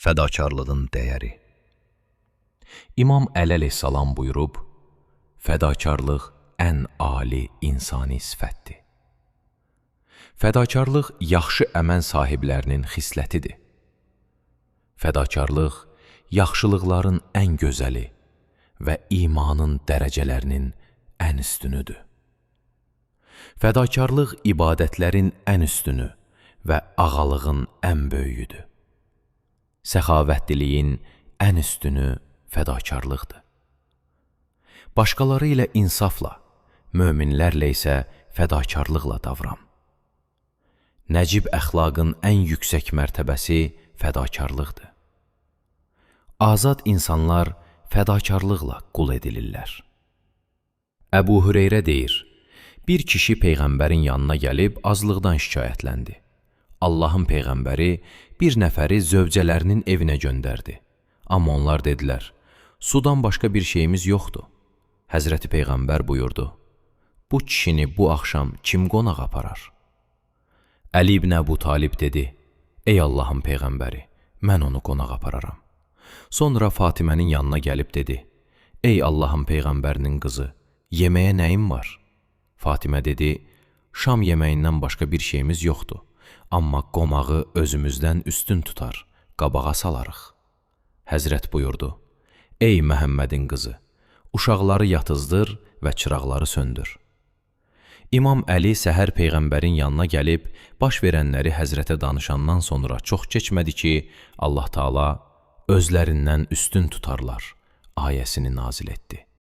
Fədakarlığın dəyəri. İmam Əli əleyhissalam buyurub, fədakarlıq ən ali insani sifətdir. Fədakarlıq yaxşı əməl sahiblərinin xislətidir. Fədakarlıq yaxşılıqların ən gözəli və imanın dərəcələrinin ən üstünüdür. Fədakarlıq ibadətlərin ən üstünü və ağalığın ən böyüyüdür. Səxavətliliyin ən üstünü fədakarlıqdır. Başqaları ilə insafla, möminlərlə isə fədakarlıqla davran. Nəcib əxlaqın ən yüksək mərtəbəsi fədakarlıqdır. Azad insanlar fədakarlıqla qul edilirlər. Əbu Hüreyrə deyir, bir kişi Peyğəmbərin yanına gəlib azlıqdan şikayətləndi. Allahın Peyğəmbəri bir nəfəri zövcələrinin evinə göndərdi. Amma onlar dedilər, sudan başqa bir şeyimiz yoxdur. Həzrəti Peyğəmbər buyurdu, bu kişini bu axşam kim qonaq aparar? Əli ibn Əbu Talib dedi, ey Allahın Peyğəmbəri, mən onu qonaq apararam. Sonra Fatimənin yanına gəlib dedi, ey Allahın Peyğəmbərinin qızı, yeməyə nəyin var? Fatimə dedi, şam yeməyindən başqa bir şeyimiz yoxdur. Amma qomağı özümüzdən üstün tutar, qabağa salarıq. Həzrət buyurdu, ey Məhəmmədin qızı, uşaqları yatızdır və çıraqları söndür. İmam Əli səhər Peyğəmbərin yanına gəlib, baş verənləri Həzrətə danışandan sonra çox keçmədi ki, Allah Taala özlərindən üstün tutarlar ayəsini nazil etdi.